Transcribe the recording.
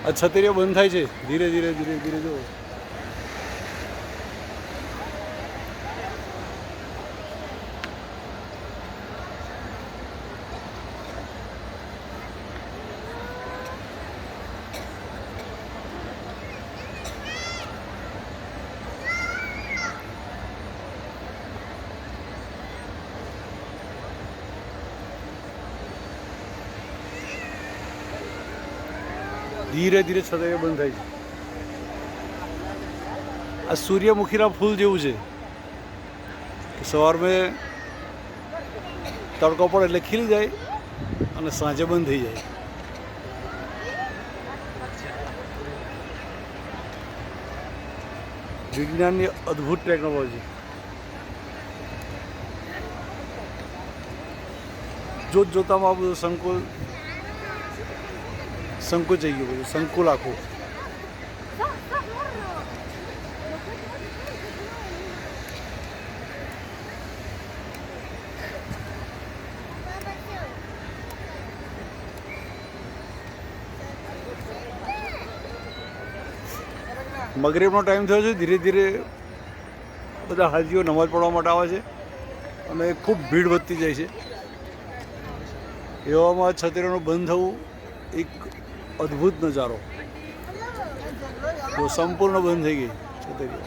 આ છતરીઓ બંધ થાય છે ધીરે ધીરે ધીરે ધીરે. જો ધીરે ધીરે છતરીઓ બંધ થાય છે. આ સૂર્યમુખીના ફૂલ જેવું છે કે સવારમાં તડકો પડે એટલે ખીલી જાય અને સાંજે બંધ થઈ જાય. વિજ્ઞાનની અદ્ભુત ટેકનોલોજી. જોતામાં આ બધું સંકુચાઈ ગયું, બધું સંકુલ આખું. મગરીબનો ટાઈમ થયો છે. ધીરે ધીરે બધા હાજીઓ નમાઝ પઢવા માટે આવે છે અને ખૂબ ભીડ વધતી જાય છે. એવામાં છતરીઓનું બંધ થવું એક અદ્ભુત નજારો. તો સંપૂર્ણ બંધ થઈ ગઈ છતરીઓ.